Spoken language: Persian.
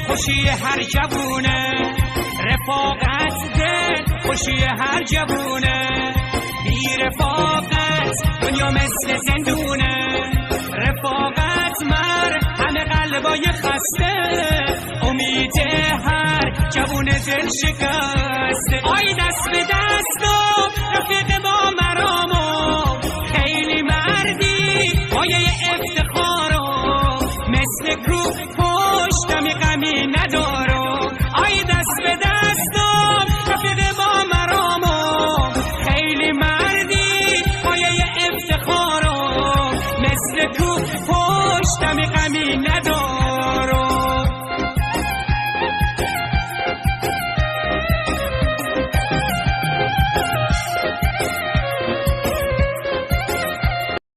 خوشی هر جوونه، رفاقت دل خوشی هر جوونه. بی رفاقت دنیا مثل زندونه، رفاقت مر همه قلبای خسته، امید هر جوون دل شکسته. آی دست به دستو رفیق با مرامو، خیلی مردی پایه افتخارو، مثل کو پشتمی غمی ندارو. آی دست به دستو رفیق با مرامو، خیلی مردی پایه افتخارو، مثل کو پشتمی غمی ندارو.